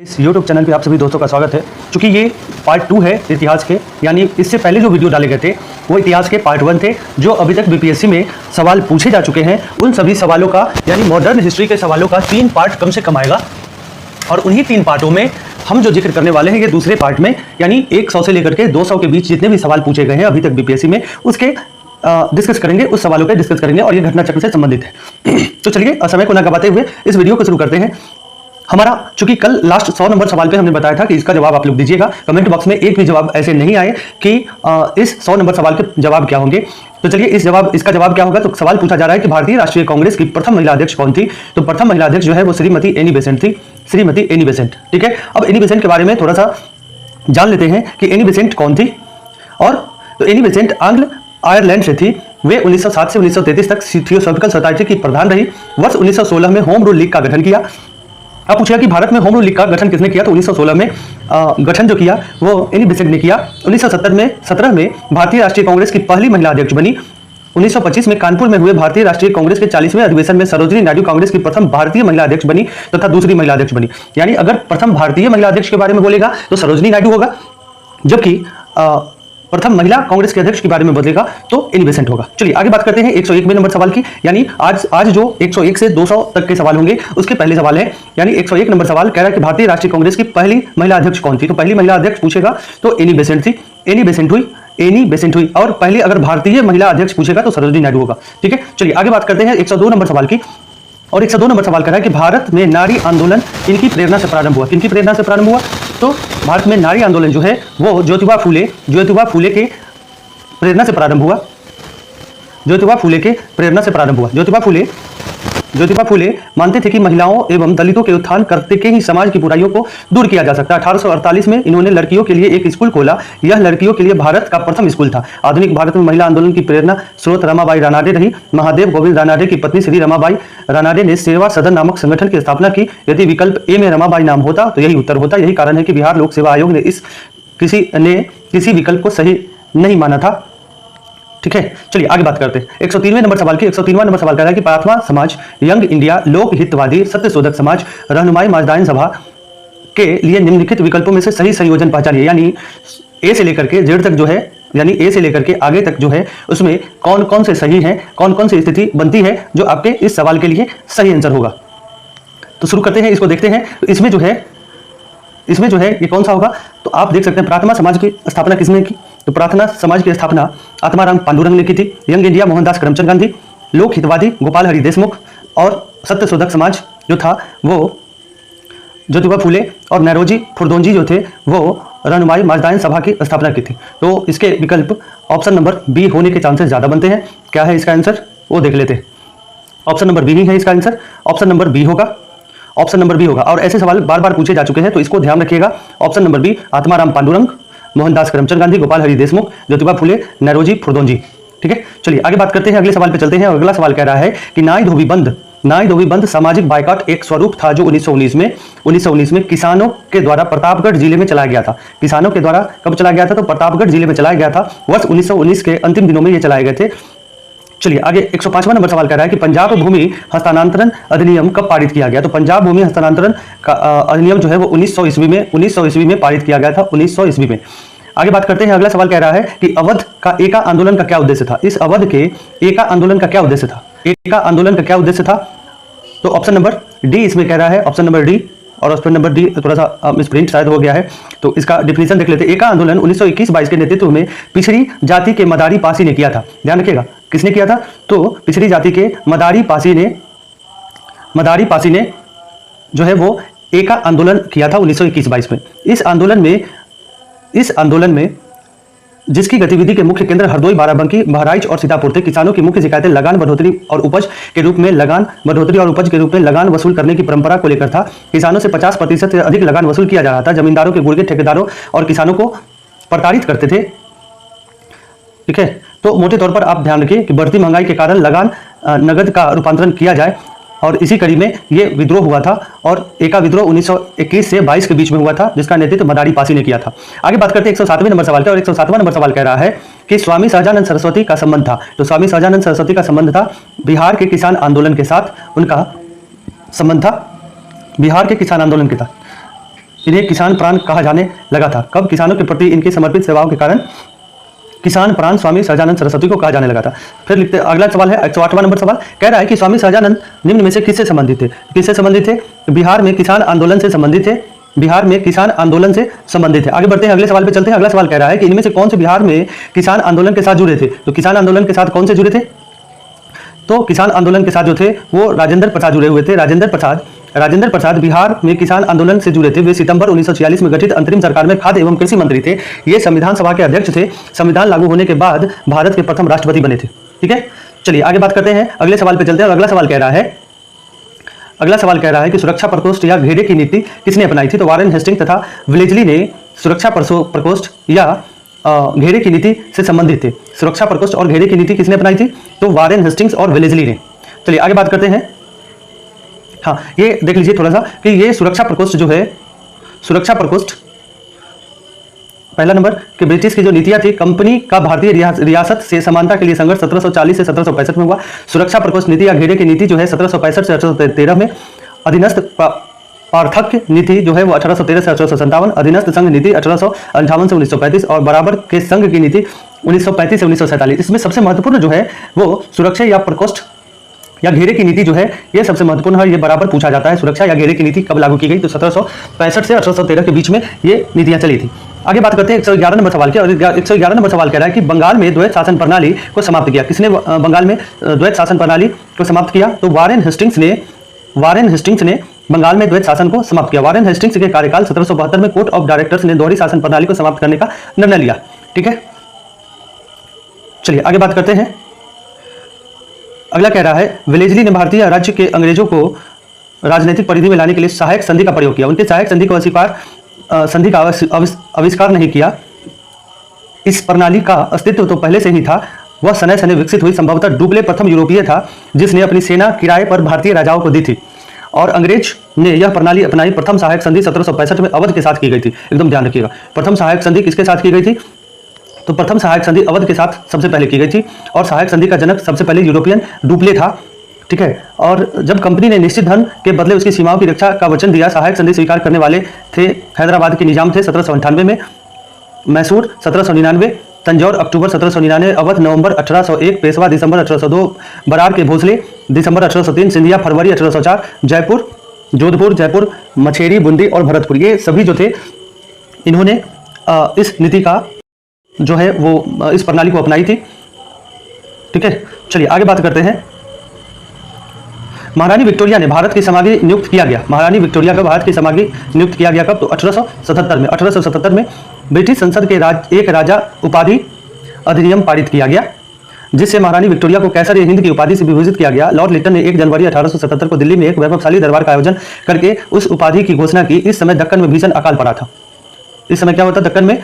इस YouTube channel पे आप सभी दोस्तों का स्वागत है। चूंकि ये पार्ट 2 है इतिहास के, यानी इससे पहले जो वीडियो डाले गए थे वो इतिहास के पार्ट 1 थे, जो अभी तक बीपीएससी में सवाल पूछे जा चुके हैं। उन सभी सवालों का यानी मॉडर्न हिस्ट्री के सवालों का 3 पार्ट कम से कम आएगा, और उन्हीं 3 पार्टों में हम जो जिक्र करने वाले हैं ये दूसरे पार्ट में, यानी 100 से लेकर के 200 के बीच जितने भी सवाल पूछे गए हैं अभी तक बीपीएससी में, उसके डिस्कस करेंगे, उस सवालों पे डिस्कस करेंगे, और ये घटनाचक्र से संबंधित है। तो चलिए समय को ना गवाते हुए इस वीडियो को शुरू करते हैं। हमारा चूंकि कल लास्ट 100 नंबर सवाल पे हमने बताया था कि इसका जवाब आप लोग दीजिएगा। कमेंट बॉक्स में एक भी जवाब ऐसे नहीं आए कि इस 100 नंबर सवाल के जवाब क्या होंगे। तो चलिए इसका जवाब क्या होगा। तो सवाल पूछा जा रहा है कि भारतीय राष्ट्रीय कांग्रेस की प्रथम महिला अध्यक्ष कौन थी। तो प्रथम महिला अध्यक्ष जो है वो श्रीमती एनी बेसेंट थी, श्रीमती एनी बेसेंट। ठीक है, अब एनी बेसेंट के बारे में थोड़ा सा जान लेते हैं कि एनी बेसेंट कौन थी। और तो एनी बेसेंट आंग्ल आयरलैंड से थी। वे 1907 से 1933 तक थियोसॉफिकल सोसाइटी की प्रधान रही। वर्ष 1916 में होम रूल लीग का गठन किया। अब पूछा कि भारत में होम रूल लीग का गठन किसने किया। तो 1916 में गठन जो किया वो एनी बेसेंट ने किया। 1917 में भारतीय राष्ट्रीय कांग्रेस की पहली महिला अध्यक्ष बनी। 1925 में कानपुर में हुए भारतीय राष्ट्रीय कांग्रेस के 40वें अधिवेशन में सरोजिनी नायडू कांग्रेस की प्रथम भारतीय महिला अध्यक्ष बनी तथा दूसरी महिला अध्यक्ष बनी। यानी अगर प्रथम भारतीय महिला अध्यक्ष के बारे में बोलेगा तो सरोजिनी नायडू होगा, जबकि प्रथम महिला कांग्रेस के अध्यक्ष के बारे में बोलेगा तो एनी बेसेंट होगा। चलिए आगे बात करते हैं 101वें नंबर सवाल की। यानी आज जो 101 से 200 तक के सवाल होंगे उसके पहले सवाल है। यानी 101 नंबर सवाल कह रहा है कि भारतीय राष्ट्रीय कांग्रेस की पहली महिला अध्यक्ष कौन थी। तो पहली महिला अध्यक्ष पूछेगा तो एनी बेसेंट थी, एनी बेसेंट हुई। और पहली अगर भारतीय महिला अध्यक्ष पूछेगा तो सरोजिनी नायडू होगा। ठीक है, चलिए आगे बात करते हैं 102 नंबर सवाल की। और 102 नंबर सवाल कर रहा है कि भारत में नारी आंदोलन इनकी प्रेरणा से प्रारंभ हुआ। किनकी प्रेरणा से प्रारंभ हुआ। तो भारत में नारी आंदोलन जो है वो ज्योतिबा फूले के प्रेरणा से प्रारंभ हुआ। ज्योतिबा फूले के प्रेरणा से प्रारंभ हुआ। ज्योतिबा फूले मानते थे कि महिलाओं एवं दलितों के उत्थान करते के ही समाज की बुराइयों को दूर किया जा सकता है। 1848 में इन्होंने लड़कियों के लिए एक स्कूल खोला। यह लड़कियों के लिए भारत का प्रथम स्कूल था। आधुनिक भारत में महिला आंदोलन की प्रेरणा स्रोत रमाबाई रानाडे रही। महादेव गोविंद रानाडे की पत्नी श्री रमाबाई रानाडे ने सेवा सदन नामक संगठन की स्थापना की। यदि विकल्प ए में रमाबाई नाम होता तो यही उत्तर होता। यही कारण है कि बिहार लोक सेवा आयोग ने किसी विकल्प को सही नहीं माना था। ठीक है, चलिए आगे बात करते हैं 103वें नंबर सवाल की। 103वां नंबर सवाल कह रहा है कि प्रार्थना समाज, यंग इंडिया, लोक हितवादी, सत्यशोधक समाज, रहनुमाई माजदाइन सभा के लिए निम्नलिखित विकल्पों में से सही संयोजन पहचानिए। यानी ए से लेकर के जेड तक जो है, यानी ए से लेकर के आगे तक जो है उसमें कौन कौन से सही हैं, कौन कौन सी स्थिति बनती है जो आपके इस सवाल के लिए सही आंसर होगा। तो शुरू करते हैं, इसको देखते हैं। तो इसमें जो है ये कौन सा होगा। तो आप देख सकते हैं प्रार्थना समाज की स्थापना किसने की। तो प्रार्थना समाज की स्थापना आत्माराम पांडुरंग ने की थी। यंग इंडिया मोहनदास करमचंद गांधी, लोक हितवादी गोपाल हरि देशमुख, और सत्यशोधक समाज जो था वो ज्योतिबा फूले और नौरोजी खुर्दोंजी जो थे वो रहनुमाई माजदाइन सभा की स्थापना की थी। तो इसके विकल्प ऑप्शन नंबर बी होने के चांसेस ज्यादा बनते हैं। क्या है इसका आंसर वो देख लेते हैं। ऑप्शन नंबर बी ही है इसका आंसर। ऑप्शन नंबर बी होगा, ऑप्शन नंबर बी होगा। और ऐसे सवाल बार बार पूछे जा चुके हैं तो इसको ध्यान रखिएगा। Option number B Atmaram Pandurang, Mohandas Karamchand Gandhi, Gopal Hari Deshmukh, Jyotiba Phule, Naoroji Khurdonji. ठीक है, चलिए आगे बात करते हैं, अगले सवाल पे चलते हैं। अगला सवाल कह रहा है कि नाई धोबी बंद सामाजिक बाइकआउट एक स्वरूप था जो 1919 में किसानों के द्वारा प्रतापगढ़ जिले में चलाया गया था। किसानों के द्वारा कब चलाया गया था। तो प्रतापगढ़ जिले में चलाया गया था। वर्ष 1919 के अंतिम दिनों में ये चलाए गए थे। चलिए आगे 105वां नंबर सवाल कह रहा है कि पंजाब भूमि हस्तांतरण अधिनियम कब पारित किया गया। तो पंजाब भूमि हस्तांतरण का अधिनियम जो है वो 1900 ईस्वी में पारित किया गया था। 1900 ईस्वी में। आगे बात करते हैं, अगला सवाल कह रहा है कि अवध का एका आंदोलन का क्या उद्देश्य था। इस अवध के एका आंदोलन का क्या उद्देश्य था। एका आंदोलन का क्या उद्देश्य था। तो ऑप्शन नंबर डी इसमें कह रहा है, ऑप्शन नंबर डी। और ऑप्शन नंबर डी थोड़ा सा मिसप्रिंट शायद हो गया है, तो इसका डिफिनीशन देख लेते हैं। एका आंदोलन 1921-22 के नेतृत्व में पिछड़ी जाति के मदारी पासी ने किया था। ध्यान रखिएगा किसने किया था। तो पिछड़ी जाति के मदारी पासी ने जो है वो एका आंदोलन किया था 1921-22 में। इस आंदोलन में जिसकी गतिविधि के मुख्य केंद्र हरदोई, बाराबंकी, बहराइच और सीतापुर थे। किसानों की मुख्य शिकायतें लगान बढ़ोतरी और उपज के रूप में लगान वसूल करने की परंपरा को लेकर था। किसानों से 50% से अधिक लगान वसूल किया जा रहा था। जमींदारों के गुर्गे ठेकेदारों और किसानों को प्रताड़ित करते थे। ठीक है, तो मोटे तौर पर आप ध्यान रखिए कि बढ़ती महंगाई के कारण लगान नगद का रूपांतरण किया जाए, और इसी कड़ी में ये विद्रोह हुआ था। और एका विद्रोह 1921 से 22 के बीच में हुआ था, जिसका नेतृत्व मदारी पासी ने किया था। आगे बात करते हैं 107वें नंबर सवाल का। और 107वां नंबर सवाल कह रहा है कि स्वामी सहजानंद सरस्वती का संबंध था। तो स्वामी सहजानंद सरस्वती का संबंध था बिहार के किसान आंदोलन के साथ। उनका संबंध था बिहार के किसान आंदोलन के साथ। इन्हें किसान प्राण कहा जाने लगा था। कब? किसानों के प्रति इनकी समर्पित सेवाओं के कारण किसान प्राण स्वामी सहजानंद सरस्वती को कहा जाने लगा था। फिर लिखते अगला सवाल है 108वां नंबर सवाल, कह रहा है कि स्वामी सहजानंद निम्न में से किससे संबंधित थे? किससे संबंधित थे? बिहार में किसान आंदोलन से संबंधित थे। बिहार में किसान आंदोलन से संबंधित है। आगे बढ़ते हैं, अगले सवाल पे चलते हैं। अगला सवाल कह रहा है कि इनमें से कौन से बिहार में किसान आंदोलन के साथ जुड़े थे? तो किसान आंदोलन के साथ कौन से जुड़े थे? तो किसान आंदोलन के साथ जो थे वो राजेंद्र प्रसाद जुड़े हुए थे। राजेंद्र प्रसाद बिहार में किसान आंदोलन से जुड़े थे। वे सितंबर 1946 में गठित अंतरिम सरकार में खाद्य एवं कृषि मंत्री थे। ये संविधान सभा के अध्यक्ष थे। संविधान लागू होने के बाद भारत के प्रथम राष्ट्रपति बने थे। ठीक है, चलिए आगे बात करते हैं, अगले सवाल पे चलते हैं। अगला सवाल कह रहा है कि सुरक्षा प्रकोष्ठ या घेरे की नीति किसने अपनाई थी? तो वारेन हेस्टिंग्स तथा वेलेस्ली ने सुरक्षा प्रकोष्ठ या घेरे की नीति से संबंधित थे। सुरक्षा प्रकोष्ठ और घेरे की नीति किसने अपनाई थी? तो वारेन हेस्टिंग्स और वेलेस्ली ने। चलिए आगे बात करते हैं। हाँ, ये देख लीजिए थोड़ा सा कि ये सुरक्षा प्रकोष्ठ जो है, सुरक्षा प्रकोष्ठ पहला नंबर कि ब्रिटिश की जो नीतियां थी, कंपनी का भारतीय रियासत से समानता के लिए संघर्ष 1740 से 1765 में हुआ। सुरक्षा प्रकोष्ठ नीति या घेरे की नीति जो है 1765 से 1813 में। अधीनस्थ पार्थक्य नीति जो है वो 1813 से 1857, अधीनस्थ संघ नीति 1858 से 1935 और बराबर के संघ की नीति 1935 से 1947। इसमें सबसे महत्वपूर्ण जो है वो सुरक्षा या प्रकोष्ठ या घेरे की नीति जो है ये सबसे महत्वपूर्ण है। ये बराबर पूछा जाता है, सुरक्षा या घेरे की नीति कब लागू की गई? तो 1765 से 1813 के बीच में ये नीतियां चली थी। आगे बात करते हैं 111 नंबर सवाल की। और 111 नंबर सवाल कह रहा है कि बंगाल में द्वैत शासन प्रणाली को समाप्त किया। किसने बंगाल में द्वैत शासन प्रणाली को समाप्त किया? तो वारेन हेस्टिंग्स ने बंगाल में द्वैत शासन को समाप्त किया। वारेन हेस्टिंग्स के कार्यकाल 1772 में कोर्ट ऑफ डायरेक्टर्स ने दोहरी शासन प्रणाली को समाप्त करने का निर्णय लिया। ठीक है, चलिए आगे बात करते हैं। अगला कह रहा है वेलेस्ली ने भारतीय राज्य के अंग्रेजों को राजनीतिक परिधि में लाने के लिए सहायक संधि का प्रयोग किया। उनके सहायक संधि को संधि का आविष्कार नहीं किया। इस प्रणाली का अस्तित्व तो पहले से ही था, वह सने सने विकसित हुई। संभवतः डुप्ले प्रथम यूरोपीय था जिसने अपनी सेना किराए पर भारतीय राजाओं को दी थी और अंग्रेज ने यह प्रणाली अपनाई। प्रथम सहायक संधि 1765 में अवध के साथ की गई थी। एकदम ध्यान रखिएगा, प्रथम सहायक संधि किसके साथ की गई थी? तो प्रथम सहायक संधि अवध के साथ सबसे पहले की गई थी और सहायक संधि का जनक सबसे पहले यूरोपियन डुप्ले था। ठीक है, और जब कंपनी ने निश्चित धन के बदले उसकी सीमाओं की रक्षा का वचन दिया, सहायक संधि स्वीकार करने वाले थे हैदराबाद के निजाम थे 1798 में, मैसूर 1799, तंजौर अक्टूबर 1799, अवध नवंबर 1801, पेशवा दिसंबर 1802, बरार के भोसले दिसंबर 1803, सिंधिया फरवरी 1804, जोधपुर जयपुर, मछेरी बूंदी और भरतपुर, ये सभी जो थे इन्होंने इस नीति का जो है वो इस प्रणाली को अपनाई थी। ठीक है, चलिए आगे बात करते हैं। महारानी विक्टोरिया ने भारत की समागी नियुक्त किया गया। महारानी विक्टोरिया को भारत की समागी नियुक्त किया गया कब? तो 1877 में ब्रिटिश संसद के एक राजा उपाधि अधिनियम पारित किया गया जिससे महारानी विक्टोरिया को कैसर हिंद की उपाधि से विभूषित किया गया। लॉर्ड लिटन ने 1 जनवरी 1877 को दिल्ली में एक वैभवशाली दरबार का आयोजन करके उस उपाधि की घोषणा की। इस समय दक्कन में भीषण अकाल पड़ा था। इस समय क्या होता? दक्कन में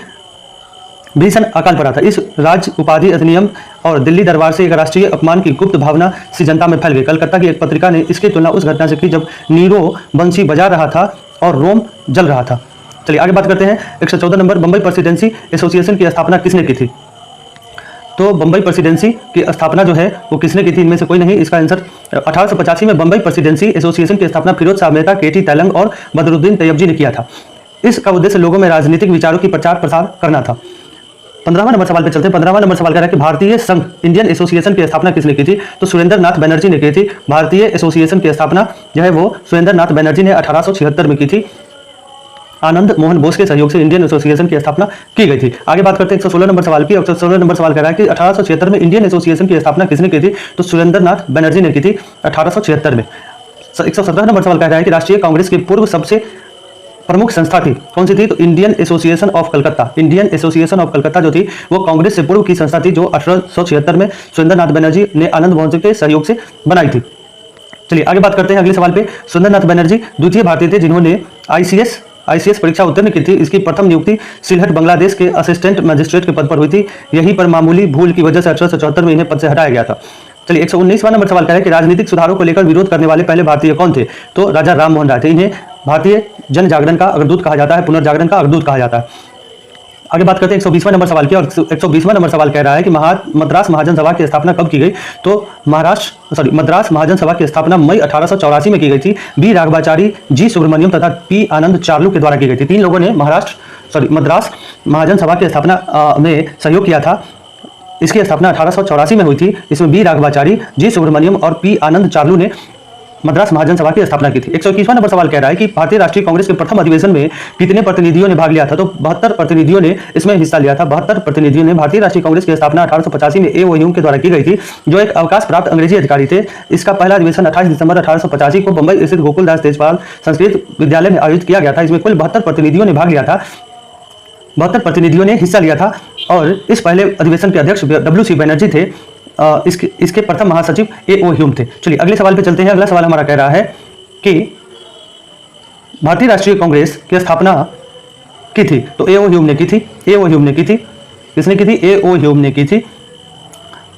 भीषण अकाल पड़ा था। इस राज उपाधि अधिनियम और दिल्ली दरबार से एक राष्ट्रीय अपमान की गुप्त भावना सी जनता में फैल गई। कलकत्ता की एक पत्रिका ने इसकी तुलना उस घटना से की जब नीरो बंसी बजा रहा था और रोम जल रहा था। चलिए आगे बात करते हैं। 114 नंबर, बंबई प्रेसिडेंसी एसोसिएशन की स्थापना किसने की थी? तो बंबई प्रेसिडेंसी की स्थापना जो है वो किसने की थी? इनमें से कोई नहीं। इसका आंसर 1885 में बंबई प्रेसिडेंसी एसोसिएशन की स्थापना फिरोज शाह मेहता, केटी तैलंग और बदरुद्दीन तैयबजी ने किया था। इसका उद्देश्य लोगों में राजनीतिक विचारों की प्रचार प्रसार करना था। 15वां नंबर सवाल पे चलते हैं। 15वां नंबर सवाल कह रहा है कि भारतीय संघ इंडियन एसोसिएशन की स्थापना किसने की थी? तो सुरेंद्र नाथ बनर्जी ने की थी। भारतीय एसोसिएशन की स्थापना जो है वो सुरेंद्र नाथ बनर्जी ने 1876 में की थी। आनंद मोहन बोस के सहयोग से इंडियन एसोसिएशन की स्थापना की गई थी। आगे बात करते हैं 116 नंबर सवाल की। 116 नंबर सवाल कह रहा है कि 1876 में इंडियन एसोसिएशन की स्थापना किसने की थी? तो सुरेंद्र नाथ बनर्जी ने की थी 1876 में। 117 नंबर सवाल कह रहा है कि राष्ट्रीय कांग्रेस की पूर्व सबसे प्रमुख संस्था थी, कौन सी थी? तो Indian association of Calcutta. Indian association of Calcutta जो थी वो कांग्रेस से पूर्व की संस्था थी जो 1876 में सुरेंद्र नाथ बनर्जी ने आनंद मोहन के सहयोग से बनाई थी। चलिए आगे बात करते हैं अगले सवाल पे। सुरेंद्र नाथ बनर्जी द्वितीय भारतीय थे जिन्होंने आईसीएस परीक्षा उत्तीर्ण की थी। इसकी प्रथम नियुक्ति सिलहट बांग्लादेश के असिस्टेंट मजिस्ट्रेट के पद पर हुई थी। यहीं पर मामूली भूल की वजह से 1874 में इन्हें पद से हटाया गया था। चलिए 119वां नंबर सवाल कह रहा है कि राजनीतिक सुधारों को लेकर विरोध करने वाले पहले भारतीय कौन थे? तो राजा राम मोहन राय थे। इन्हें भारतीय जन जागरण का अग्रदूत कहा जाता है, पुनर्जागरण का अग्रदूत कहा जाता है। आगे बात करते हैं 120वां नंबर सवाल की। और 120वां नंबर सवाल कह रहा है कि मद्रास महाजन सभा की स्थापना कब की गई? तो मद्रास महाजन सभा की स्थापना मई 1884 में की गई थी। बी राघवाचारी, जी सुब्रमण्यम तथा पी आनंद चार्लू के द्वारा की गई थी। 3 लोगों ने मद्रास महाजन सभा की स्थापना में सहयोग किया था। इसकी स्थापना 1884 में हुई थी। इसमें बी राघवाचारी, जी सुब्रमण्यम और पी आनंद चार्लू ने मद्रास महाजन सभा की स्थापना की थी। 121वां नंबर सवाल कह रहा है कि भारतीय राष्ट्रीय कांग्रेस के प्रथम अधिवेशन में कितने प्रतिनिधियों ने भाग लिया था? तो 72 प्रतिनिधियों ने इसमें हिस्सा लिया था। 72 प्रतिनिधियों ने। भारतीय राष्ट्रीय कांग्रेस की स्थापना 1885 में ए ओ ह्यूम के द्वारा की गई थी, जो एक अवकाश प्राप्त अंग्रेजी अधिकारी थे। इसका पहला अधिवेशन 28 दिसंबर 1885 को बंबई स्थित गोकुलदास तेजपाल संस्कृत विद्यालय में आयोजित किया गया था। इसमें कुल 72 प्रतिनिधियों ने भाग लिया था, 72 प्रतिनिधियों ने हिस्सा लिया था। और इस पहले अधिवेशन के अध्यक्ष WC बनर्जी थे। इसके प्रथम महासचिव ए ओ ह्यूम थे। चलिए अगले सवाल पे चलते हैं। अगला सवाल हमारा कह रहा है कि भारतीय राष्ट्रीय कांग्रेस की स्थापना की थी, तो ए ओ ह्यूम ने की थी। ए ओ ह्यूम ने की थी। किसने की थी? ए ओ ह्यूम ने की थी।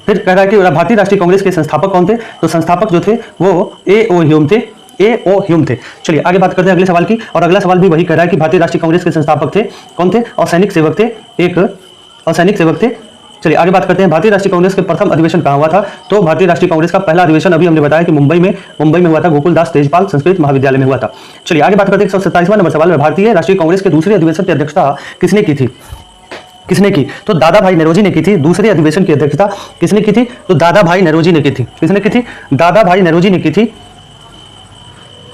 फिर कह रहा है कि भारतीय राष्ट्रीय कांग्रेस के संस्थापक कौन थे? तो संस्थापक जो थे वो ए ओ ह्यूम थे। ए ओ ह्यूम थे। चलिए आगे बात करते हैं अगले सवाल की। और अगला सवाल भी वही कह रहा है कि भारतीय राष्ट्रीय कांग्रेस के संस्थापक थे कौन थे? असैनिक सेवक थे। एक असैनिक सेवक थे। चलिए आगे बात करते हैं। भारतीय राष्ट्रीय कांग्रेस के प्रथम अधिवेशन कहाँ हुआ था? तो भारतीय राष्ट्रीय कांग्रेस का पहला अधिवेशन अभी हमने बताया कि मुंबई में हुआ था, गोकुलदास तेजपाल संस्कृत महाविद्यालय में हुआ था। चलिए आगे बात करते हैं 127वां नंबर सवाल में। भारतीय राष्ट्रीय कांग्रेस के दूसरे अधिवेशन की अध्यक्षता किसने की थी? किसने की? तो दादा भाई नौरोजी ने की थी। दूसरे अधिवेशन की अध्यक्षता किसने की थी? तो दादा भाई नौरोजी ने की थी। किसने की थी? दादा भाई नौरोजी ने की थी।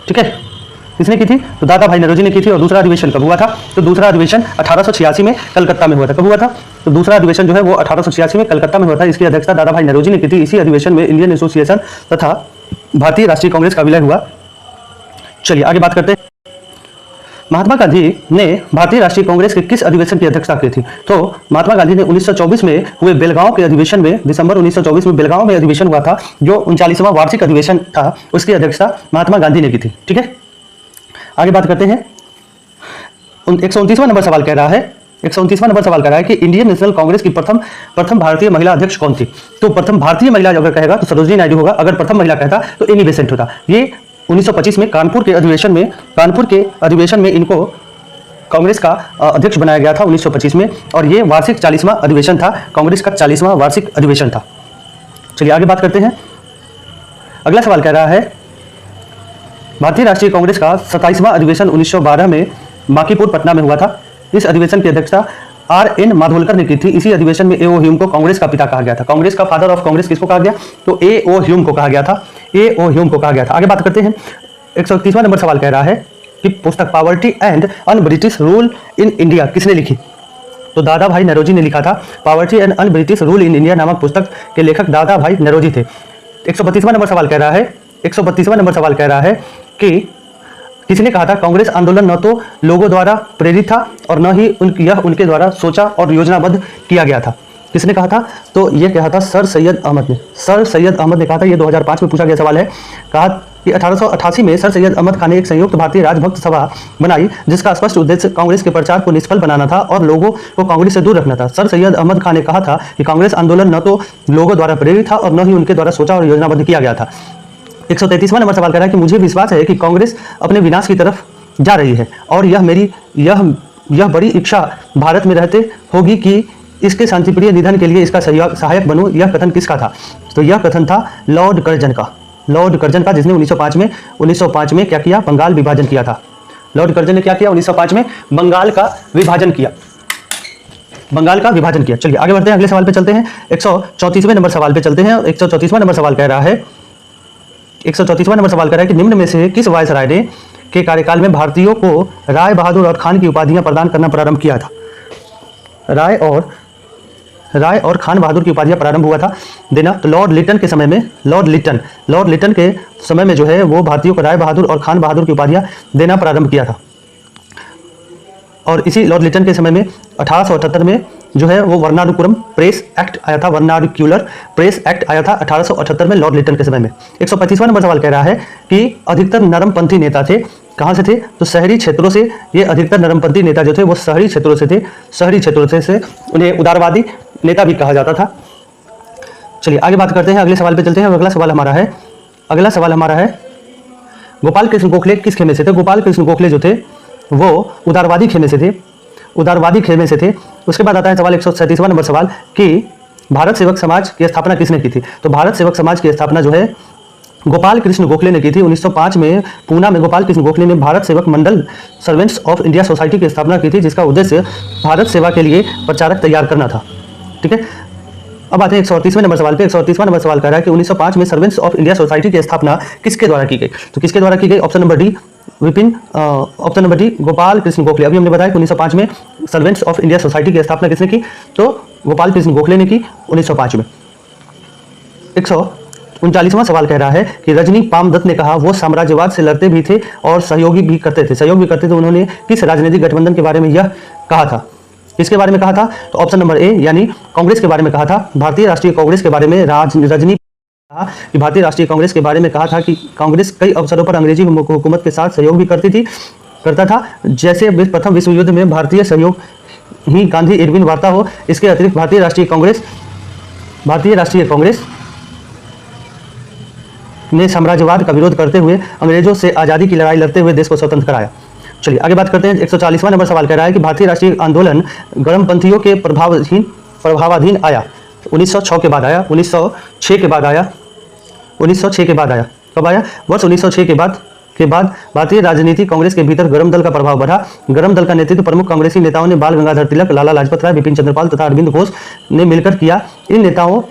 ठीक है, किसने की थी? तो दादा भाई नौरोजी ने की थी। और दूसरा अधिवेशन कब हुआ था? तो दूसरा अधिवेशन 1886 में कलकत्ता में हुआ था। कब हुआ था? तो दूसरा अधिवेशन जो है वो 1886 में कलकत्ता में हुआ था। इसकी अध्यक्षता दादा भाई नौरोजी ने की थी। इसी अधिवेशन में इंडियन एसोसिएशन तथा भारतीय राष्ट्रीय कांग्रेस का विलय हुआ। चलिए आगे बात करते हैं। महात्मा गांधी ने भारतीय राष्ट्रीय कांग्रेस के किस अधिवेशन की अध्यक्षता की थी? तो महात्मा गांधी ने 1924 में हुए बेलगांव के अधिवेशन में, दिसंबर 1924 में बेलगांव में अधिवेशन हुआ था, जो 39वां वार्षिक अधिवेशन था, उसकी अध्यक्षता महात्मा गांधी ने की थी। ठीक है, आगे बात करते हैं। 129वां नंबर सवाल कह रहा है 129वां नंबर सवाल कह रहा है कि इंडियन नेशनल कांग्रेस की प्रथम भारतीय महिला अध्यक्ष कौन थी? तो प्रथम भारतीय महिला अगर कहेगा तो सरोजिनी नायडू होगा। अगर प्रथम महिला कहता तो एनी बेसेंट होता। ये 1925 में कानपुर के अधिवेशन में इनको कांग्रेस का अध्यक्ष बनाया गया था 1925 में। और ये वार्षिक 40वां अधिवेशन था, कांग्रेस का 40वां वार्षिक अधिवेशन था। चलिए आगे बात करते हैं। अगला सवाल कह रहा है भारतीय राष्ट्रीय कांग्रेस का 27वां अधिवेशन 1912 में बांकीपुर पटना में हुआ था। इस अधिवेशन की अध्यक्षता R.N. माधवलकर ने की थी। इसी अधिवेशन में ए ओ ह्यूम को कांग्रेस का पिता कहा गया था। कांग्रेस का फादर ऑफ कांग्रेस किसको कहा गया? तो ए ओ ह्यूम को कहा गया था। ए ओ ह्यूम को कहा गया था। आगे बात करते हैं। 131वां नंबर सवाल कह रहा है कि पुस्तक poverty and un British rule in India किसने लिखी? तो दादा भाई नौरोजी ने लिखा था। Poverty and un British rule in India नामक पुस्तक के लेखक दादा भाई नौरोजी थे। 132वां नंबर सवाल कह रहा है 132वां नंबर सवाल कह रहा है कि किसने कहा था कांग्रेस आंदोलन न तो लोगों द्वारा प्रेरित था और न ही यह उनके द्वारा सोचा और योजनाबद्ध किया गया था? किसने कहा था? तो यह कहा था सर सैयद अहमद ने। सर सैयद अहमद ने कहा था। यह 2005 में पूछा गया सवाल है। कहा कि 1888 में सर सैयद अहमद खान ने एक संयुक्त भारतीय राजभक्त सभा बनाई, जिसका स्पष्ट उद्देश्य कांग्रेस के प्रचार को निष्फल बनाना था और लोगों को कांग्रेस से दूर रखना था। सर सैयद अहमद खान ने कहा था कि कांग्रेस आंदोलन न तो लोगों द्वारा प्रेरित था और न ही उनके द्वारा सोचा और योजनाबद्ध किया गया था। 133वां नंबर सवाल कह रहा है कि मुझे विश्वास है कि कांग्रेस अपने विनाश की तरफ जा रही है और यह बड़ी इच्छा भारत में रहते होगी कि इसके शांतिप्रिय निधन के लिए इसका सहायक बनूं। यह कथन किसका था? तो यह कथन था लॉर्ड कर्जन का। लॉर्ड कर्जन का, जिसने 1905 में क्या किया? बंगाल विभाजन किया था। लॉर्ड कर्जन ने क्या किया? 1905 में बंगाल का विभाजन किया। बंगाल का विभाजन किया। चलिए आगे बढ़ते हैं। अगले सवाल पे चलते हैं। 134वें नंबर सवाल पे चलते हैं। 134वां नंबर सवाल कह रहा है 134वां नंबर सवाल कर रहा है कि निम्न में से किस वायसराय ने के कार्यकाल में भारतीयों को राय बहादुर और खान की उपाधियां प्रदान करना प्रारंभ किया था? राय और खान बहादुर की उपाधियां प्रारंभ हुआ था देना। तो लॉर्ड लिटन के समय में लॉर्ड लिटन के समय में जो है वो भारतीयों को राय बहादुर और खान बहादुर की उपाधियां देना प्रारंभ किया था। और इसी लॉर्ड लिटन के समय में 1878 में जो है वो वर्नाकुलम प्रेस एक्ट आया था। वर्नाकुलर प्रेस एक्ट आया था 1878 में लॉर्ड लिटन के समय में। 125वां नंबर सवाल कह रहा है कि अधिकतर नरमपंथी नेता थे, कहाँ से थे? तो शहरी क्षेत्रों से। ये अधिकतर नरमपंथी नेता जो थे वो शहरी क्षेत्रों से थे। शहरी क्षेत्रों से उन्हें उदारवादी नेता भी कहा जाता था। चलिए आगे बात करते हैं। अगले सवाल पे चलते हैं। अगला सवाल हमारा है गोपाल कृष्ण गोखले किस खेमे से थे? गोपाल कृष्ण गोखले जो थे वो उदारवादी खेमे से थे। उसके बाद आता है सवाल 137वां नंबर सवाल कि भारत सेवक समाज की स्थापना किसने की थी? तो भारत सेवक समाज की स्थापना जो है गोपाल कृष्ण गोखले ने की थी। 1905 में पूना में गोपाल कृष्ण गोखले ने भारत सेवक मंडल सर्वेंट्स ऑफ इंडिया सोसाइटी की स्थापना की थी, जिसका उद्देश्य भारत सेवा के लिए प्रचारक तैयार करना था। ठीक है, अब आते हैं 138वें नंबर सवाल पे। 138वां नंबर सवाल कह रहा है कि 1905 में सर्वेंट्स ऑफ इंडिया सोसाइटी की स्थापना किसके द्वारा की गई? तो किसके द्वारा की गई? Option number D Vipin, option number D Gopal Krishna Gokhale. अभी हमने बताया कि 1905 में सर्वेंट्स ऑफ इंडिया सोसाइटी की स्थापना किसने की? तो गोपाल कृष्ण गोखले ने की 1905 में। 139वां सवाल कह रहा है कि रजनी पामदत्त ने कहा वो साम्राज्यवाद से लड़ते भी थे और सहयोग भी करते थे। उन्होंने किस राजनीतिक गठबंधन के बारे में यह कहा था? किसके बारे में कहा था? तो ऑप्शन नंबर ए यानी कांग्रेस के बारे में कहा था। भारतीय राष्ट्रीय कांग्रेस के बारे में रजनी कहा कि भारतीय राष्ट्रीय कांग्रेस के बारे में कहा था कि कांग्रेस कई अवसरों पर अंग्रेजी हुकूमत के साथ सहयोग भी करता था, जैसे प्रथम विश्व युद्ध में भारतीय सहयोग ही गांधी इरविन वार्ता हो। इसके अतिरिक्त भारतीय राष्ट्रीय कांग्रेस ने साम्राज्यवाद का विरोध करते हुए अंग्रेजों से आज़ादी की लड़ाई लड़ते हुए देश को स्वतंत्र कराया। चलिए आगे बात करते हैं। 140वां नंबर सवाल कह रहा है कि भारतीय राष्ट्रीय आंदोलन गर्मपंथियों के प्रभावाधीन आया। 1906 के बाद आया, 1906 के बाद आया, 1906 के बाद आया। कब आया? वर्ष 1906 के बाद भारतीय राजनीति कांग्रेस के भीतर गरम दल का प्रभाव बढ़ा। गरम दल का नेतृत्व प्रमुख कांग्रेसी नेताओं ने बाल गंगाधर तिलक, लाला लाजपत राय, बिपिन चंद्रपाल तथा अरविंद घोष ने मिलकर किया। इन नेताओं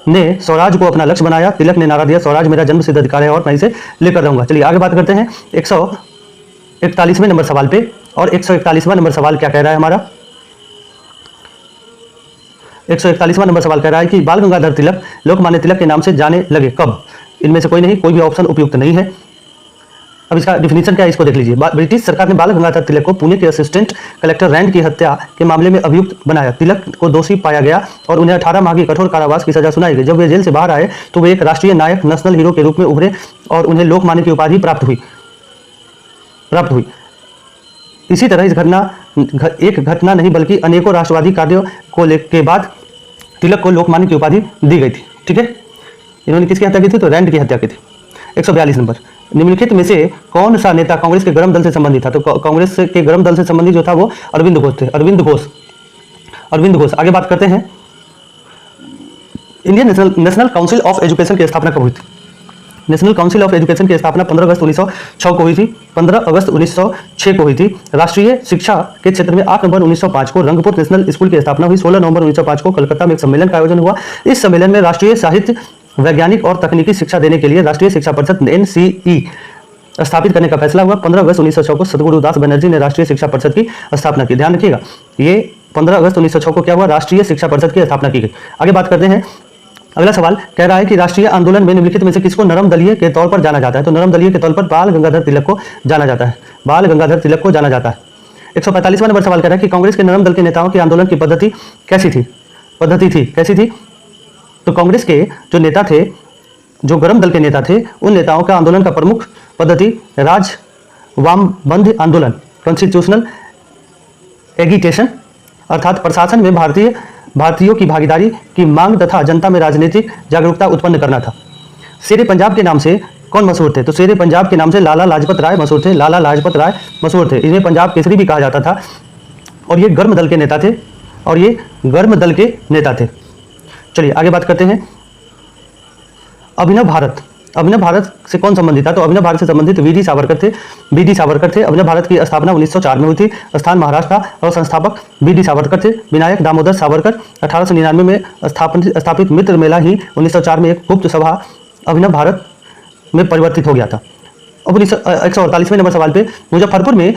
ने स्वराज को अपना लक्ष्य बनाया। तिलक ने नारा दिया, स्वराज मेरा जन्म सिद्ध अधिकार है और मैं इसे लेकर रहूंगा। चलिए आगे बात करते हैं 141वें नंबर सवाल पे। और 141वां नंबर सवाल क्या कह रहा है हमारा? 141वां नंबर सवाल कह रहा है कि बाल गंगाधर तिलक लोकमान्य तिलक के नाम से जाने लगे कब? इनमें से कोई नहीं, कोई भी ऑप्शन उपयुक्त नहीं है। अब इसका डिफिनीशन क्या है, इसको देख लीजिए। ब्रिटिश सरकार ने बाल गंगाधर तिलक को पुणे के असिस्टेंट कलेक्टर रैंड की हत्या के मामले में अभियुक्त बनाया। तिलक को दोषी पाया गया और उन्हें 18 माह की कठोर कारावास की सजा सुनाई गई। जब वे जेल से बाहर आए तो वे एक राष्ट्रीय नायक, नेशनल हीरो के रूप में उभरे और उन्हें लोकमान्य की उपाधि प्राप्त हुई। इसी तरह इस एक घटना नहीं बल्कि अनेकों राष्ट्रवादी कार्यों के बाद तिलक को लोकमान्य की उपाधि दी गई थी। ठीक है, इन्होंने किसकी हत्या की थी? तो रैंड की हत्या की थी। 142 नंबर, निम्नलिखित में से कौन सा नेता कांग्रेस के गरम दल से संबंधित था? तो कांग्रेस के गरम दल से संबंधित जो था वो अरविंद घोष थे। अरविंद घोष। आगे बात करते हैं, Indian national council of education की स्थापना कब हुई थी? नेशनल काउंसिल ऑफ एजुकेशन की स्थापना 15 अगस्त 1906 को हुई थी। 15 अगस्त 1906 को हुई थी। राष्ट्रीय शिक्षा के क्षेत्र में 8 नवंबर 1905 को रंगपुर नेशनल स्कूल की स्थापना हुई। 16 नवंबर 1905 को कलकत्ता में एक सम्मेलन का आयोजन हुआ। इस सम्मेलन में राष्ट्रीय साहित्य, वैज्ञानिक और तकनीकी शिक्षा देने के लिए राष्ट्रीय शिक्षा परिषद NCE स्थापित करने का फैसला हुआ। 15 अगस्त 1906 को सदगुरुदास बनर्जी ने राष्ट्रीय शिक्षा परिषद की स्थापना की। ध्यान रखिएगा, ये 15 अगस्त 1906 को क्या हुआ? राष्ट्रीय शिक्षा परिषद की स्थापना की गई। आगे बात करते हैं। अगला सवाल कह रहा है कि राष्ट्रीय आंदोलन में निम्नलिखित में से किसको नरम दलीय के तौर पर जाना जाता है? तो नरम दलीय के तौर पर बाल गंगाधर तिलक को जाना जाता है। 145वां नंबर सवाल कह रहा है कि कांग्रेस के नरम दल के नेताओं की आंदोलन की पद्धति कैसी थी? तो कांग्रेस के जो नेता थे, जो गरम दल के नेता थे, उन नेताओं का आंदोलन का प्रमुख पद्धति वामबंध आंदोलन, कॉन्स्टिट्यूशनल एगिटेशन, अर्थात प्रशासन में भारतीयों की भागीदारी की मांग तथा जनता में राजनीतिक जागरूकता उत्पन्न करना था। शेरे पंजाब के नाम से कौन मशहूर थे? तो शेरे पंजाब के नाम से लाला लाजपत राय मशहूर थे। इन्हें पंजाब केसरी भी कहा जाता था और ये गर्म दल के नेता थे। चलिए आगे बात करते हैं। अभिनव भारत से कौन संबंधित था? तो अभिनव भारत से संबंधित वीडी सावरकर थे। अभिनव भारत की स्थापना 1904 में हुई थी। स्थान महाराष्ट्र और संस्थापक वीडी सावरकर थे। विनायक दामोदर सावरकर 1899 में स्थापित मित्र मेला ही 1904 में एक गुप्त सभा अभिनव भारत में परिवर्तित हो गया था। अब 148वें नंबर सवाल पे, मुजफ्फरपुर में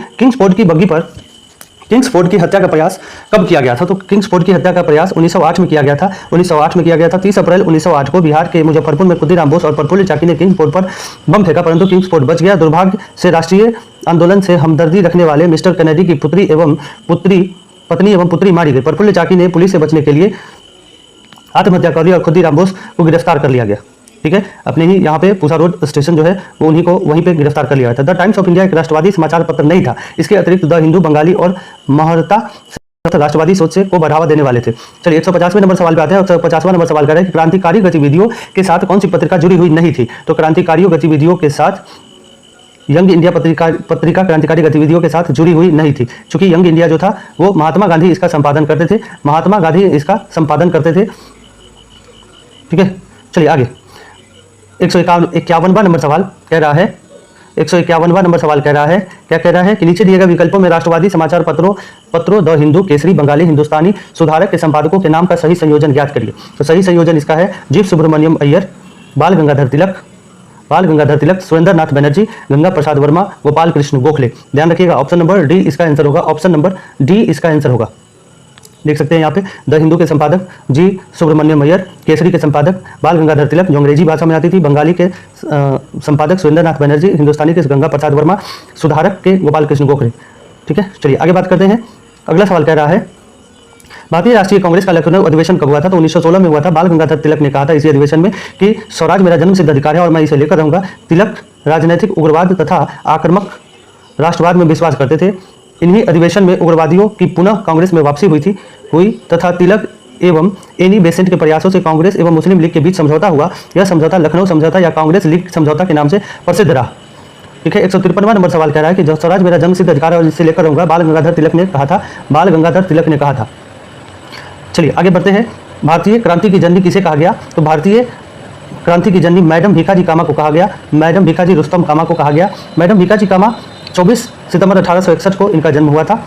किंग्सफोर्ड की हत्या का प्रयास कब किया गया था? तो किंग्सफोर्ड की हत्या का प्रयास 1908 में किया गया था। 30 अप्रैल 1908 को बिहार के मुजफ्फरपुर में खुदीराम बोस और प्रफुल्ल चाकी ने किंग्सफोर्ड पर बम फेंका, परंतु किंग्सफोर्ड बच गया। दुर्भाग्य से राष्ट्रीय आंदोलन से हमदर्दी रखने वाले मिस्टर कैनेडी की पत्नी एवं पुत्री मारी गई। प्रफुल्ल चाकी ने पुलिस से बचने के लिए आत्महत्या कर ली और खुदीराम बोस को गिरफ्तार कर लिया गया। ठीक है, अपने ही यहाँ पे पूसा रोड स्टेशन जो है वो उन्हीं को वहीं पे गिरफ्तार कर लिया गया था। द टाइम्स ऑफ इंडिया एक राष्ट्रवादी समाचार पत्र नहीं था। इसके अतिरिक्त द हिंदू, बंगाली और महर्ता राष्ट्रवादी सोच को बढ़ावा देने वाले थे। चलिए 150वें नंबर सवाल पे आते हैं। 150वां नंबर सवाल कर रहा है कि क्रांतिकारी गतिविधियों के साथ कौन सी पत्रिका जुड़ी हुई नहीं थी? तो क्रांतिकारी गतिविधियों के साथ यंग इंडिया पत्रिका क्रांतिकारी गतिविधियों के साथ जुड़ी हुई नहीं थी, क्योंकि यंग इंडिया जो था वो महात्मा गांधी इसका संपादन करते थे। ठीक है, चलिए आगे 151वां नंबर सवाल कह रहा है, 151वां नंबर सवाल कह रहा है, क्या कह रहा है कि नीचे दिए गए विकल्पों में राष्ट्रवादी समाचार पत्रों द हिंदू, केसरी, बंगाली, हिंदुस्तानी, सुधारक के संपादकों के नाम का सही संयोजन ज्ञात करिए। तो सही संयोजन इसका है जीव सुब्रमण्यम अय्यर, बाल गंगाधर तिलक, सुरेंद्र नाथ बनर्जी, गंगा प्रसाद वर्मा, गोपाल कृष्ण गोखले। ध्यान रखिएगा ऑप्शन नंबर डी इसका आंसर होगा, ऑप्शन नंबर डी इसका आंसर होगा। देख सकते हैं यहाँ पे द हिंदू के संपादक जी सुब्रमण्यम अय्यर, केसरी के संपादक बाल गंगाधर तिलक जो अंग्रेजी भाषा में आती थी, बंगाली के संपादक सुरेंद्र नाथ बनर्जी, हिंदुस्तानी के गंगा प्रसाद वर्मा, सुधारक के गोपाल कृष्ण गोखले। ठीक है, चलिए आगे बात करते हैं। अगला सवाल कह रहा है भारतीय राष्ट्रीय कांग्रेस का लखनऊ अधिवेशन कब हुआ था? तो 1916 में हुआ था। बाल गंगाधर तिलक ने कहा था इसी अधिवेशन में कि स्वराज मेरा जन्म सिद्ध अधिकार है और मैं इसे लेकर रहूंगा। तिलक राजनैतिक उग्रवाद तथा आक्रामक राष्ट्रवाद में विश्वास करते थे। इन्हीं अधिवेशन में उग्रवादियों की पुनः कांग्रेस में वापसी हुई तथा तिलक एवं एनी बेसेंट के प्रयासों से कांग्रेस एवं मुस्लिम लीग के बीच समझौता हुआ। यह समझौता लखनऊ समझौता या कांग्रेस लीग समझौता के नाम से प्रसिद्ध रहा। ठीक है, 153वां नंबर सवाल कह रहा है कि स्वराज मेरा जन्म सिद्ध अधिकार है और इसे लेकर रहूंगा, बाल गंगाधर तिलक ने कहा था। चलिए आगे बढ़ते हैं। भारतीय क्रांति की जननी किसे कहा गया? तो भारतीय क्रांति की जननी मैडम भीखाजी कामा को कहा गया, मैडम भीखाजी रुस्तम कामा को कहा गया। मैडम भीखाजी कामा 24 सितंबर 1861 को इनका जन्म हुआ था।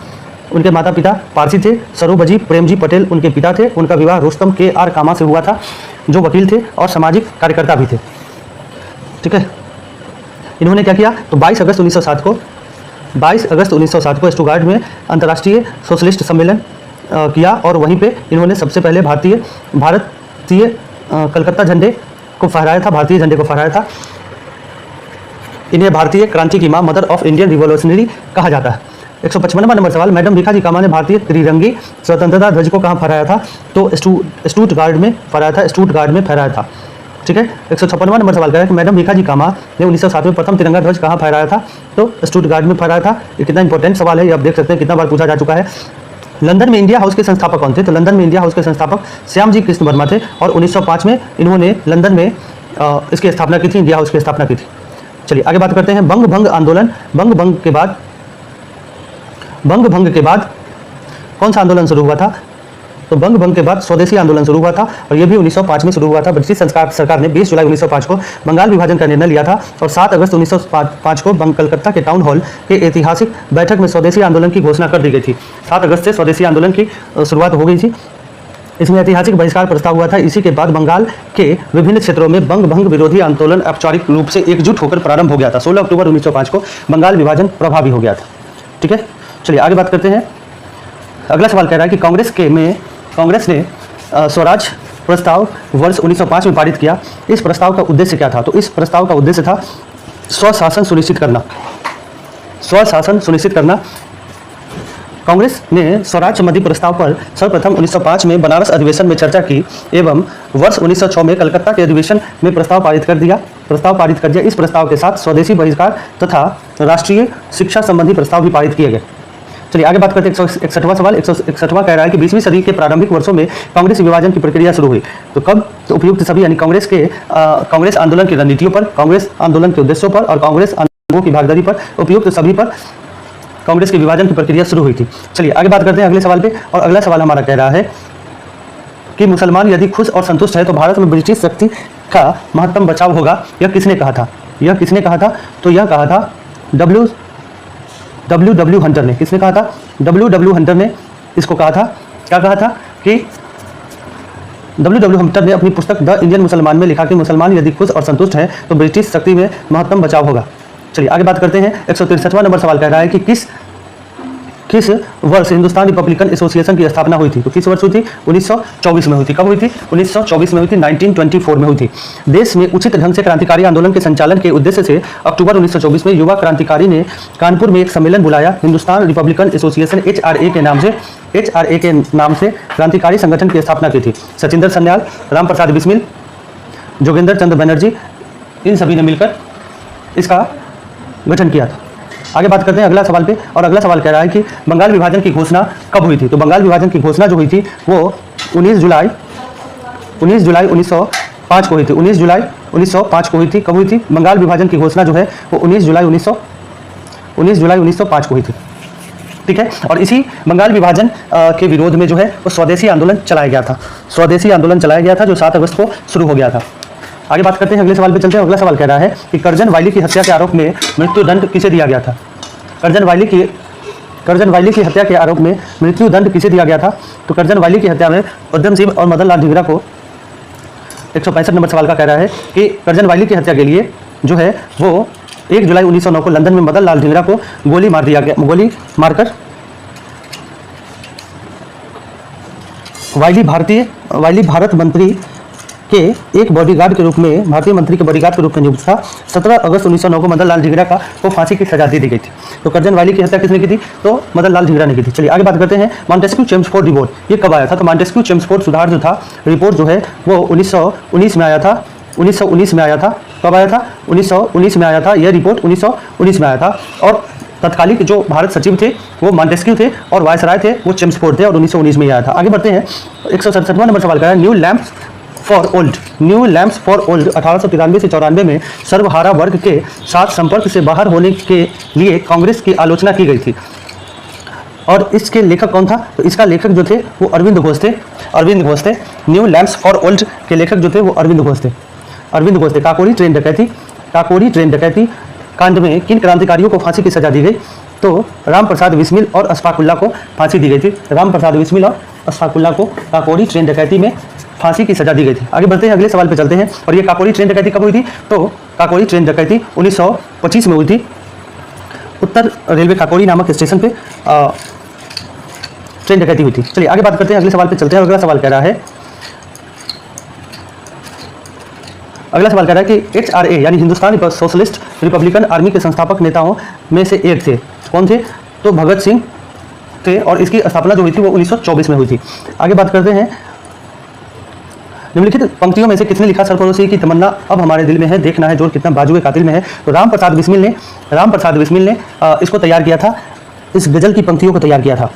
उनके माता पिता पारसी थे। सरोबजी प्रेमजी पटेल उनके पिता थे। उनका विवाह रुस्तम के आर कामा से हुआ था जो वकील थे और सामाजिक कार्यकर्ता भी थे। ठीक है, इन्होंने क्या किया? तो 22 अगस्त 1907 को स्टुटगार्ट में अंतर्राष्ट्रीय सोशलिस्ट सम्मेलन किया और वहीं पे इन्होंने सबसे पहले भारतीय कलकत्ता झंडे को फहराया था, भारतीय झंडे को फहराया था। इन्हें भारतीय क्रांति की मां, मदर ऑफ इंडियन रिवॉल्यूशनरी कहा जाता है। 155वां नंबर सवाल, मैडम भीखाजी कामा ने भारतीय त्रिरंगी स्वतंत्रता ध्वज को कहाँ फहराया था? तो स्टुटगार्ट में फहराया था। ठीक है, 156वां नंबर सवाल कह रहा है कि मैडम भीखाजी कामा ने 1907 में प्रथम तिरंगा ध्वज कहाँ फहराया था? तो स्टुटगार्ट में फहराया था। ये कितना इंपॉर्टेंट सवाल है, ये आप देख सकते हैं कितना बार पूछा जा चुका है। लंदन में इंडिया हाउस के संस्थापक कौन थे? तो लंदन में इंडिया हाउस के संस्थापक श्यामजी कृष्ण वर्मा थे और 1905 में इन्होंने लंदन में इसकी स्थापना की थी, इंडिया हाउस की स्थापना की थी। चलिए आगे बात करते हैं। बंग भंग आंदोलन, बंग भंग के बाद कौन सा आंदोलन शुरू हुआ था? तो बंग भंग के बाद स्वदेशी आंदोलन शुरू हुआ था और यह भी 1905 में शुरू हुआ था। ब्रिटिश सरकार ने 20 जुलाई 1905 को बंगाल विभाजन का निर्णय लिया था और 7 अगस्त 1905 को कलकत्ता के टाउन हॉल के ऐतिहासिक बैठक में स्वदेशी आंदोलन की घोषणा कर दी गई थी। 7 अगस्त से स्वदेशी आंदोलन की शुरुआत हो गई थी। इसमें ऐतिहासिक बहिष्कार प्रस्ताव हुआ था। इसी के बाद बंगाल के विभिन्न क्षेत्रों में बंग भंग विरोधी आंदोलन औपचारिक रूप से एकजुट होकर प्रारंभ हो गया था। 16 अक्टूबर 1905 को बंगाल विभाजन प्रभावी हो गया था। ठीक है, चलिए आगे बात करते हैं। अगला सवाल कह रहा है कि कांग्रेस ने स्वराज प्रस्ताव वर्ष 1905 में पारित किया। इस प्रस्ताव का उद्देश्य क्या था? तो इस प्रस्ताव का उद्देश्य था स्वशासन सुनिश्चित करना। कांग्रेस ने स्वराज संबंधी प्रस्ताव पर सर्वप्रथम 1905 में बनारस अधिवेशन में चर्चा की एवं वर्ष 1906 में कलकत्ता के अधिवेशन में प्रस्ताव पारित कर दिया। इस प्रस्ताव के साथ स्वदेशी बहिष्कार तथा राष्ट्रीय शिक्षा संबंधी प्रस्ताव भी पारित किए गए। चलिए आगे बात करते हैं। 161वां सवाल, 161वां कह रहा है कि 20वीं सदी के प्रारंभिक वर्षों में कांग्रेस विभाजन की प्रक्रिया शुरू हुई। तो कब? तो उपयुक्त सभी यानी कांग्रेस आंदोलन की रणनीतियों पर, कांग्रेस आंदोलन के उद्देश्यों पर और कांग्रेस आंदोलनों की भागीदारी पर, उपयुक्त सभी पर कांग्रेस के विभाजन की प्रक्रिया शुरू हुई थी। चलिए आगे बात करते हैं अगले सवाल पे। और अगला सवाल हमारा कह रहा है कि मुसलमान यदि खुश और संतुष्ट है तो भारत में ब्रिटिश शक्ति का महत्तम बचाव होगा। यह किसने कहा था? तो यह कहा था W. हंटर ने। किसने कहा था? W. हंटर ने इसको कहा था। क्या कहा था कि W. हंटर ने अपनी पुस्तक द इंडियन मुसलमान में लिखा कि मुसलमान यदि खुश और संतुष्ट हैं तो ब्रिटिश शक्ति में महत्तम बचाव होगा। चलिए आगे बात करते हैं। 163वां नंबर सवाल कह रहा है कि किस वर्ष हिंदुस्तान रिपब्लिकन एसोसिएशन की स्थापना हुई थी? तो किस वर्ष हुई थी? 1924 में हुई थी। कब हुई थी? 1924 में हुई थी, 1924 में हुई थी। देश में उचित ढंग से क्रांतिकारी आंदोलन के संचालन के उद्देश्य से अक्टूबर 1924 में युवा क्रांतिकारी ने कानपुर में एक सम्मेलन बुलाया। हिंदुस्तान रिपब्लिकन एसोसिएशन HRA के नाम से क्रांतिकारी संगठन की स्थापना की थी। सचिंदर सन्याल, राम प्रसाद बिस्मिल, जोगेंद्र चंद्र बनर्जी, इन सभी ने मिलकर इसका गठन किया था। आगे बात करते हैं अगला सवाल पे। और अगला सवाल कह रहा है कि बंगाल विभाजन की घोषणा कब हुई थी? तो बंगाल विभाजन की घोषणा जो हुई थी वो 19 जुलाई 1905 को हुई थी। 19 जुलाई 1905 को हुई थी। कब हुई थी? बंगाल विभाजन की घोषणा जो है वो 19 जुलाई 1905 को हुई थी। ठीक है, और इसी बंगाल विभाजन के विरोध में जो है वो स्वदेशी आंदोलन चलाया गया था। जो 7 अगस्त को शुरू हो गया था। आगे बात करते हैं, अगले सवाल पे चलते हैं। अगला सवाल कह रहा है कि करजन वायली की हत्या के आरोप में मृत्युदंड किसे दिया गया था। करजन वायली की हत्या के आरोप में मृत्युदंड किसे दिया गया था। तो करजन वायली की हत्या में उधम सिंह और मदन लाल धिंगरा को 165 नंबर सवाल का कह रहा है कि करजन वायली की हत्या के लिए जो है वो 1 जुलाई 1909 को लंदन में मदन लाल धिंगरा को गोली मारकर वायली भारत मंत्री के एक बॉडीगार्ड के रूप में, भारतीय मंत्री के बॉडीगार्ड के रूप में नियुक्त था। 17 अगस्त 1909 को मदन लाल धिंगरा को फांसी की सजा दे दी गई थी। तो करजन वायली की हत्या किसने की थी। तो मदन लाल धिंगरा ने की थी। चलिए आगे बात करते हैं, मॉन्टेस्क्यू चेम्सफोर्ड रिपोर्ट ये कब आया था। तो मॉन्टेस्क्यू चेम्सफोर्ड सुधार जो था रिपोर्ट जो है वो 1919 में आया था। 1919 में आया था। कब आया था। 1919 में आया था। यह रिपोर्ट 1919 में आया था। और तत्कालिक जो भारत सचिव थे वो मॉन्टेस्क्यू थे और वायसराय थे वो चेम्सफोर्ड थे और 1919 में आया था। आगे बढ़ते हैं, 167वां नंबर सवाल का है, न्यू लैंप्स फॉर ओल्ड 1893 से 94 में सर्वहारा वर्ग के साथ संपर्क से बाहर होने के लिए कांग्रेस की आलोचना की गई थी। और इसके लेखक कौन था। तो इसका लेखक जो थे वो अरविंद घोष थे। न्यू लैंप्स फॉर ओल्ड के लेखक जो थे वो अरविंद घोष थे। काकोरी ट्रेन डकैती कांड में किन क्रांतिकारियों को फांसी की सजा दी गई। तो रामप्रसाद बिस्मिल और अशफाकुल्ला को फांसी दी गई थी। रामप्रसाद बिस्मिल और अशफाकुल्ला को काकोरी ट्रेन डकैती में फांसी की सजा दी गई थी। आगे बढ़ते हैं, अगले सवाल पे चलते हैं। और ये काकोरी ट्रेन डकैती कब हुई थी। तो काकोरी ट्रेन डकैती 1925 में हुई थी। उत्तर रेलवे काकोरी नामक स्टेशन पे ट्रेन डकैती हुई थी। चलिए आगे बात करते हैं, अगले सवाल पे चलते हैं। अगला सवाल कह रहा है कि HRA यानी हिंदुस्तान सोशलिस्ट रिपब्लिकन आर्मी के संस्थापक नेताओं में से एक थे। कौन थे। तो भगत सिंह थे और इसकी स्थापना जो हुई थी वो 1924 में हुई थी। आगे बात करते हैं, निम्नलिखित पंक्तियों में से किसने लिखा सरफरोशी की तमन्ना अब हमारे दिल में है, देखना है जोर कितना बाजुए कातिल में है। तो रामप्रसाद बिस्मिल ने इसको तैयार किया था, इस गजल की पंक्तियों को तैयार किया था।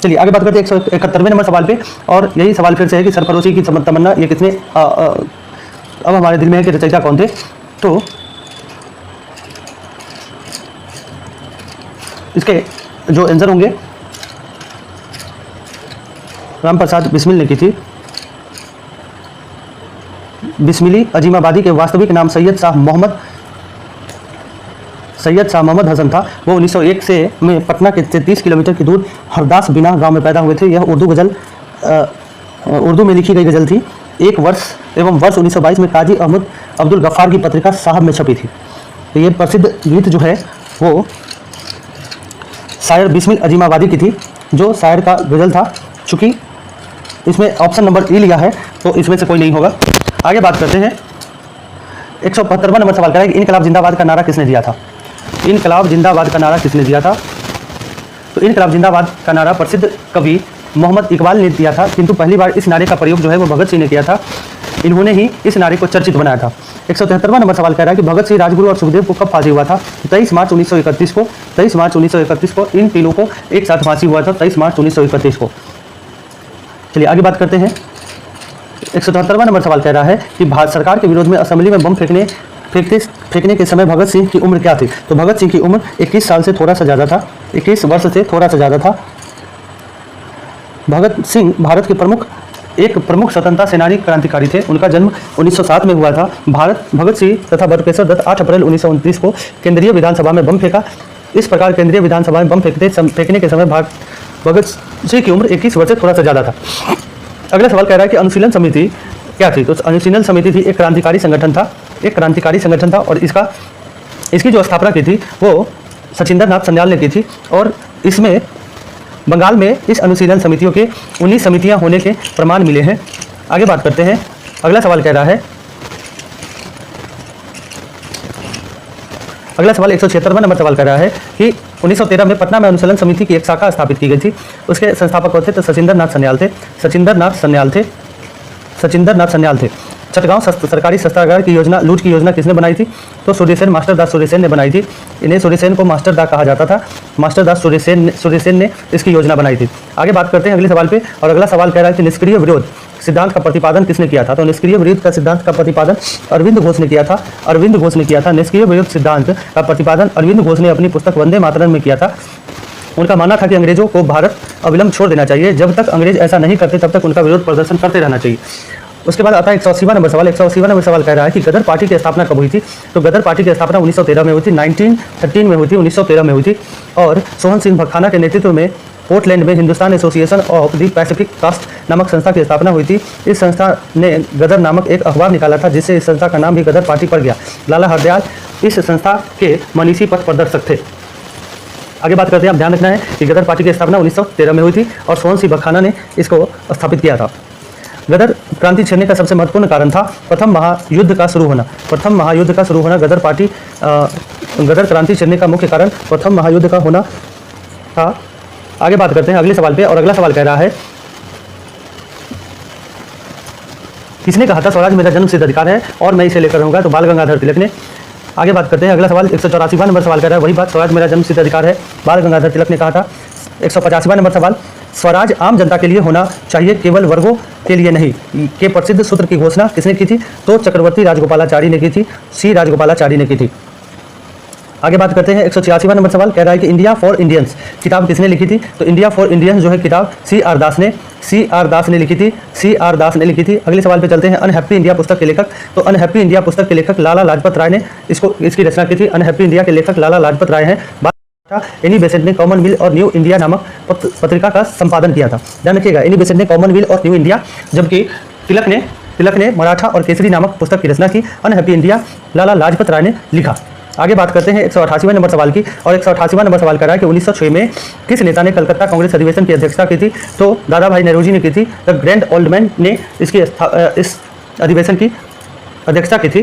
चलिए आगे बात करते हैं 171वें नंबर सवाल पे। और यही सवाल फिर से है कि सरफरोशी की तमन्ना ये किसने अब हमारे दिल में है कि रचयिता कौन थे। तो इसके जो आंसर होंगे रामप्रसाद बिस्मिल ने की थी। बिस्मिली अजीमाबादी के वास्तविक नाम सैयद शाह मोहम्मद हसन था। वो 1901 से में पटना के 30 किलोमीटर की दूर हरदास बिना गांव में पैदा हुए थे। यह उर्दू में लिखी गई गज़ल थी। वर्ष 1922 में काजी अहमद अब्दुल गफ्फार की पत्रिका साहब में छपी थी। तो ये प्रसिद्ध गीत जो है वो शायर बिस्मिल अजीमाबादी की थी, जो शायर का गज़ल था। चूँकि इसमें ऑप्शन नंबर ई लिया है तो इसमें से कोई नहीं होगा। आगे बात करते हैं, 175वां नंबर सवाल करें कि इनकलाब जिंदाबाद का नारा किसने दिया था। इनकलाब जिंदाबाद का नारा किसने दिया था। तो इनकलाब जिंदाबाद का नारा प्रसिद्ध कवि मोहम्मद इकबाल ने दिया था, किंतु पहली बार इस नारे का प्रयोग जो है वो भगत सिंह ने किया था। इन्होंने ही इस नारे को चर्चित बनाया था। 173वां नंबर सवाल कह रहा है कि भगत सिंह, राजगुरु और सुखदेव को कब फांसी हुआ था। 23 मार्च 1931 को इन तीनों को एक साथ फांसी हुआ था, 23 मार्च 1931 को। चलिए आगे बात करते हैं, 173वां नंबर सवाल कह रहा है कि भारत सरकार के विरोध में असेंबली में बम फेंकने के समय भगत सिंह की उम्र क्या थी। तो भगत सिंह की उम्र 21 साल से थोड़ा सा ज़्यादा था, 21 वर्ष से थोड़ा सा ज़्यादा था। भगत सिंह भारत के एक प्रमुख स्वतंत्रता सेनानी क्रांतिकारी थे। उनका जन्म 1907 में हुआ था। भगत सिंह तथा बटुकेश्वर दत्त 8 अप्रैल 1929 को केंद्रीय विधानसभा में बम फेंका। इस प्रकार केंद्रीय विधानसभा में बम फेंकने के समय भगत सिंह की उम्र 21 वर्ष से थोड़ा सा ज़्यादा था। अगला सवाल कह रहा है कि अनुशीलन समिति क्या थी। तो अनुशीलन समिति थी एक क्रांतिकारी संगठन था और इसकी जो स्थापना की थी वो सचिंदर नाथ सन्याल ने की थी। और इसमें बंगाल में इस अनुशीलन समितियों के 19 समितियां होने के प्रमाण मिले हैं। आगे बात करते हैं, अगला सवाल कह रहा है, अगला सवाल 176वां नंबर सवाल कर रहा है कि 1913 में पटना में अनुशीलन समिति की एक शाखा स्थापित की गई थी। उसके संस्थापक कौन थे। तो सचिंदर नाथ सन्याल थे। चटगांव सरकारी शस्त्रागार की योजना, लूट की योजना किसने बनाई थी। तो सूर्यसेन, मास्टर दास सूर्यसेन ने बनाई थी। इन्हें सूर्यसेन को मास्टर दा कहा जाता था। मास्टर दास सूर्यसेन ने इसकी योजना बनाई थी। आगे बात करते हैं अगले सवाल पे। और अगला सवाल कह रहा है कि निष्क्रिय विरोध सिद्धांत का प्रतिपादन किसने किया था। तो निष्क्रिय विरोध का सिद्धांत का प्रतिपादन अरविंद घोष ने किया था। निष्क्रिय विरोध सिद्धांत का प्रतिपादन अरविंद घोष ने अपनी पुस्तक वंदे मातरम में किया था। उनका मानना था कि अंग्रेजों को भारत अविलंब छोड़ देना चाहिए। जब तक अंग्रेज ऐसा नहीं करते तब तक उनका विरोध प्रदर्शन करते रहना चाहिए। उसके बाद आता है 180वां नंबर सवाल। 180वां नंबर सवाल कह रहा है कि गदर पार्टी की स्थापना कब हुई थी। तो गदर पार्टी की स्थापना 1913 में हुई थी, 1913 में हुई थी, 1913 में हुई थी। और सोहन सिंह भखाना के नेतृत्व में पोर्टलैंड में Hindustan association of the pacific coast नामक संस्था की स्थापना हुई थी। इस संस्था ने गदर नामक एक अखबार निकाला था, जिससे इस संस्था का नाम भी गदर पार्टी पड़ गया। लाला हरदयाल इस संस्था के मनीषी पथ प्रदर्शक थे। आगे बात करते हैं, आप ध्यान रखना है कि गदर पार्टी की स्थापना 1913 में हुई थी और सोहन सिंह भखाना ने इसको स्थापित किया था। गदर क्रांति छेड़ने का सबसे महत्वपूर्ण कारण था प्रथम महायुद्ध का शुरू होना। प्रथम महायुद्ध का शुरू होना गदर पार्टी गदर क्रांति छेड़ने का मुख्य कारण प्रथम महायुद्ध का होना था। आगे बात करते हैं अगले सवाल पे, और अगला सवाल कह रहा है किसने कहा था स्वराज मेरा जन्म सिद्ध अधिकार है और मैं इसे लेकर रहूंगा। तो बाल गंगाधर तिलक ने। आगे बात करते हैं अगला सवाल। 184वां नंबर सवाल कह रहा है वही बात, स्वराज मेरा जन्म सिद्ध अधिकार है, बाल गंगाधर तिलक ने कहा था। 185वां नंबर सवाल, स्वराज आम जनता के लिए होना चाहिए, केवल वर्गों के लिए नहीं, के प्रसिद्ध सूत्र की घोषणा किसने की थी। तो चक्रवर्ती राजगोपालाचारी ने की थी, सी राजगोपालाचारी ने की थी। आगे बात करते हैं 186वां नंबर सवाल कह रहा है कि इंडिया फॉर इंडियंस किताब किसने लिखी थी। तो इंडिया फॉर इंडियंस जो है किताब सी आर दास ने लिखी थी, सी आर दास ने लिखी थी। अगले सवाल पे चलते हैं, अनहैप्पी इंडिया पुस्तक के लेखक। तो अनहैप्पी इंडिया पुस्तक के लेखक लाला लाजपत राय ने इसकी रचना की थी। अनहैप्पी इंडिया के लेखक लाला लाजपत राय हैं। एनी बेसेंट ने कॉमनवेल्थ और न्यू इंडिया नामक पत्रिका का संपादन किया था। ध्यान रखिएगा, एनी बेसेंट ने कॉमनवेल्थ और न्यू इंडिया, जबकि तिलक ने मराठा और केसरी नामक पुस्तक की रचना की। अनहैप्पी इंडिया लाला लाजपत राय ने लिखा। आगे बात करते हैं 188वें नंबर सवाल की, और 188वां नंबर सवाल कर रहा है कि 1906 में किस नेता ने कलकत्ता कांग्रेस अधिवेशन की अध्यक्षता की थी। तो दादा भाई नेहरू जी ने की थी। द ग्रैंड ओल्ड मैन ने इस अधिवेशन की अध्यक्षता की थी।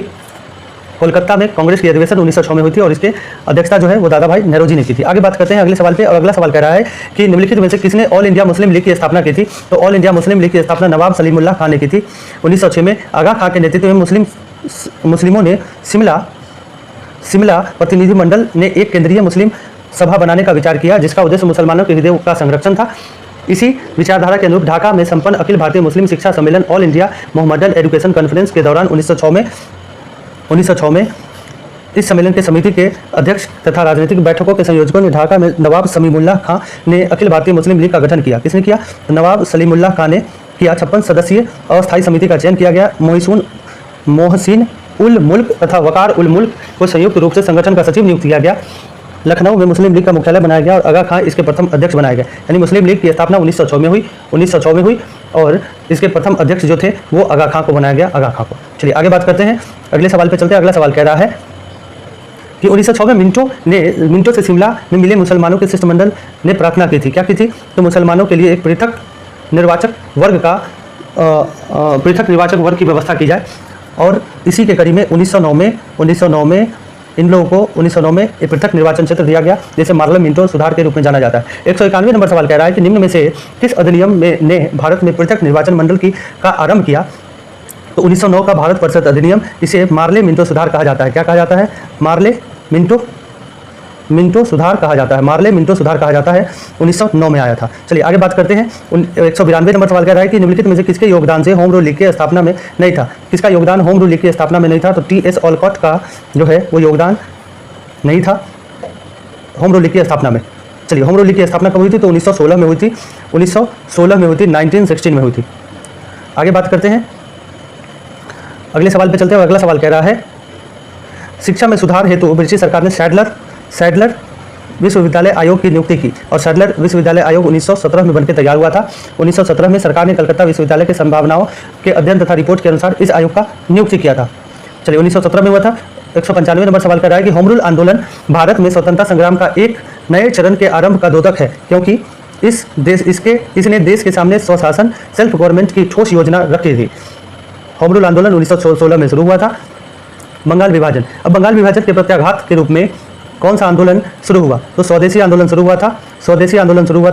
कोलकाता में कांग्रेस की अधिवेशन 1906 में हुई थी और इसके अध्यक्षता जो है वो दादा भाई नेहरू जी ने की थी। आगे बात करते हैं अगले सवाल पे, और अगला सवाल कह रहा है कि निम्नलिखित में से किसने ऑल इंडिया मुस्लिम लीग की स्थापना की थी। तो ऑल इंडिया मुस्लिम लीग की स्थापना नवाब सलीमुल्लाह खान ने की थी 1906 में। आगा खां के नेतृत्व में मुस्लिमों ने शिमला प्रतिनिधिमंडल ने एक केंद्रीय मुस्लिम सभा बनाने का विचार किया, जिसका उद्देश्य मुसलमानों के हृदय का संरक्षण था। इसी विचारधारा के अनुरूप ढाका में संपन्न अखिल भारतीय मुस्लिम शिक्षा सम्मेलन all India Mohammedan education conference के दौरान 1906 में इस सम्मेलन के समिति के अध्यक्ष तथा राजनीतिक बैठकों के संयोजकों ने ढाका में नवाब सलीमुल्लाह खां ने अखिल भारतीय मुस्लिम लीग का गठन किया। किसने किया। नवाब सलीमुल्लाह खां ने किया। 56 सदस्यीय अस्थायी समिति का चयन किया गया। मोहसिन उल मुल्क तथा वकार उल मुल्क को संयुक्त रूप से संगठन का सचिव नियुक्त किया गया। लखनऊ में मुस्लिम लीग का मुख्यालय बनाया गया और आगा खां इसके प्रथम अध्यक्ष बनाए गए। यानी मुस्लिम लीग की स्थापना 1906 में हुई और इसके प्रथम अध्यक्ष जो थे वो आगा खां को बनाया गया, आगा खां को। चलिए आगे बात करते हैं, अगले सवाल पे चलते हैं। अगला सवाल कह रहा है कि 1906 में मिंटो से शिमला में मिले मुसलमानों के शिष्टमंडल ने प्रार्थना की थी। क्या की थी। तो मुसलमानों के लिए एक पृथक निर्वाचक वर्ग की व्यवस्था की जाए, और इसी के कड़ी में 1909 में इन लोगों को 1909 में एक पृथक निर्वाचन क्षेत्र दिया गया, जिसे मार्लम मिंटो सुधार के रूप में जाना जाता है। 191 नंबर सवाल कह रहा है कि निम्न में से किस अधिनियम ने भारत में पृथक निर्वाचन मंडल का आरंभ किया। तो 1909 का भारत परिषद अधिनियम, इसे मार्ले मिंटो सुधार कहा जाता है। क्या कहा जाता है। मार्ले मिंटो सुधार कहा जाता है। मार्ले मिंटो सुधार कहा जाता है, 1909 में आया था। चलिए आगे बात करते हैं। 192 नंबर सवाल कह रहा है कि निम्नलिखित में से किसके योगदान से होम रूल लीग की स्थापना में नहीं था। किसका योगदान होम रूल लीग की स्थापना में नहीं था। तो टी एस ऑलकॉट का जो है वो योगदान नहीं था होम रूल लीग की स्थापना में। चलिए होम रूल लीग की स्थापना कब हुई थी। तो 1916 में हुई थी, 1916 में हुई थी। आगे बात करते हैं, अगले सवाल पर चलते हैं। अगला सवाल कह रहा है शिक्षा में सुधार हेतु ब्रिटिश सरकार ने सैडलर विश्वविद्यालय आयोग की नियुक्ति की, और सैडलर विश्वविद्यालय आयोग 1917 में बनकर तैयार हुआ था। 1917 में सरकार ने कलकत्ता विश्वविद्यालय के संभावनाओं के अध्ययन तथा रिपोर्ट के अनुसार इस आयोग का नियुक्ति किया था। चलिए 1917 में हुआ था। 195 नंबर सवाल कर रहा है कि होम रूल आंदोलन भारत में स्वतंत्रता संग्राम का एक नए चरण के आरंभ का द्योतक है, क्योंकि इसने देश के सामने स्वशासन सेल्फ गवर्नमेंट की ठोस योजना रखी थी। होम रूल आंदोलन 1916 में शुरू हुआ था। बंगाल विभाजन, अब बंगाल विभाजन के प्रत्याघात के रूप में कौन सा आंदोलन शुरू हुआ। तो स्वदेशी आंदोलन शुरू हुआ था।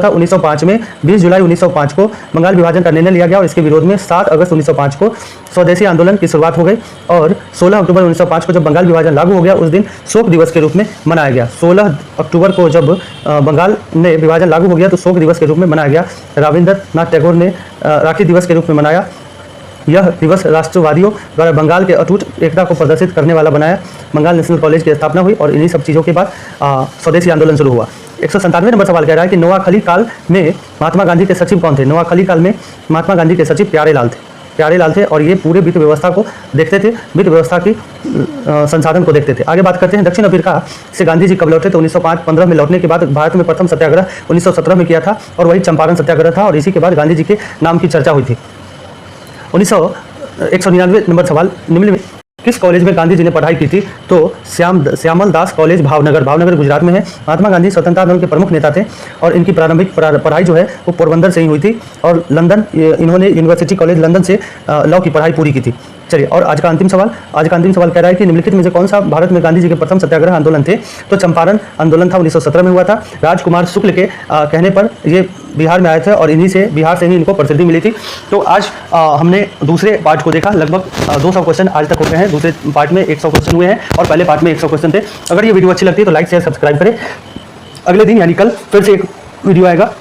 1905 में 20 जुलाई 1905 को बंगाल विभाजन का निर्णय लिया गया और इसके विरोध में 7 अगस्त 1905 को स्वदेशी आंदोलन की शुरुआत हो गई, और 16 अक्टूबर 1905 को जब बंगाल विभाजन लागू हो गया उस दिन शोक दिवस के रूप में मनाया गया। 16 अक्टूबर को जब बंगाल में विभाजन लागू हो गया तो शोक दिवस के रूप में मनाया गया। रविंद्रनाथ टैगोर ने राखी दिवस के रूप में मनाया। यह दिवस राष्ट्रवादियों द्वारा बंगाल के अटूट एकता को प्रदर्शित करने वाला बनाया। बंगाल नेशनल कॉलेज की स्थापना हुई और इन्हीं सब चीज़ों के बाद स्वदेशी आंदोलन शुरू हुआ। 197 नंबर सवाल कह रहा है कि नोआखली काल में महात्मा गांधी के सचिव कौन थे। नोआखली काल में महात्मा गांधी के सचिव प्यारेलाल थे। प्यारेलाल थे और ये पूरे वित्त व्यवस्था को देखते थे, वित्त व्यवस्था की संसाधन को देखते थे। आगे बात करते हैं दक्षिण अफ्रीका से गांधी जी कब लौटे, तो 1905-15 में लौटने के बाद भारत में प्रथम सत्याग्रह 1917 में किया था और वही चंपारण सत्याग्रह था और इसी के बाद गांधी जी के नाम की चर्चा हुई थी। 199 नंबर सवाल, निम्न में किस कॉलेज में गांधी जी ने पढ़ाई की थी, तो श्यामल दास कॉलेज भावनगर गुजरात में है। महात्मा गांधी स्वतंत्रता आंदोलन के प्रमुख नेता थे और इनकी प्रारंभिक पढ़ाई जो है वो पोरबंदर से ही हुई थी और लंदन इन्होंने यूनिवर्सिटी कॉलेज लंदन से लॉ की पढ़ाई पूरी की थी। चलिए, और आज का अंतिम सवाल कह रहा है कि निम्नलिखित में से कौन सा भारत में गांधी जी के प्रथम सत्याग्रह आंदोलन थे, तो चंपारण आंदोलन था, 1917 में हुआ था। राजकुमार शुक्ल के कहने पर ये बिहार में आए थे और बिहार से ही इनको प्रसिद्धि मिली थी। तो आज हमने दूसरे पार्ट को देखा, लगभग 200 क्वेश्चन आज तक हो गए हैं। दूसरे पार्ट में 100 क्वेश्चन हुए हैं और पहले पार्ट में 100 क्वेश्चन थे। अगर ये वीडियो अच्छी लगती है तो लाइक शेयर सब्सक्राइब करें। अगले दिन यानी कल फिर से एक वीडियो आएगा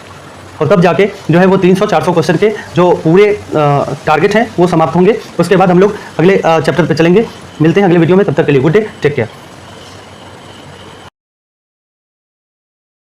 और तब जाके जो है वो 300-400 क्वेश्चन के जो पूरे टारगेट हैं वो समाप्त होंगे। उसके बाद हम लोग अगले चैप्टर पे चलेंगे। मिलते हैं अगले वीडियो में, तब तक के लिए गुड डे, टेक केयर।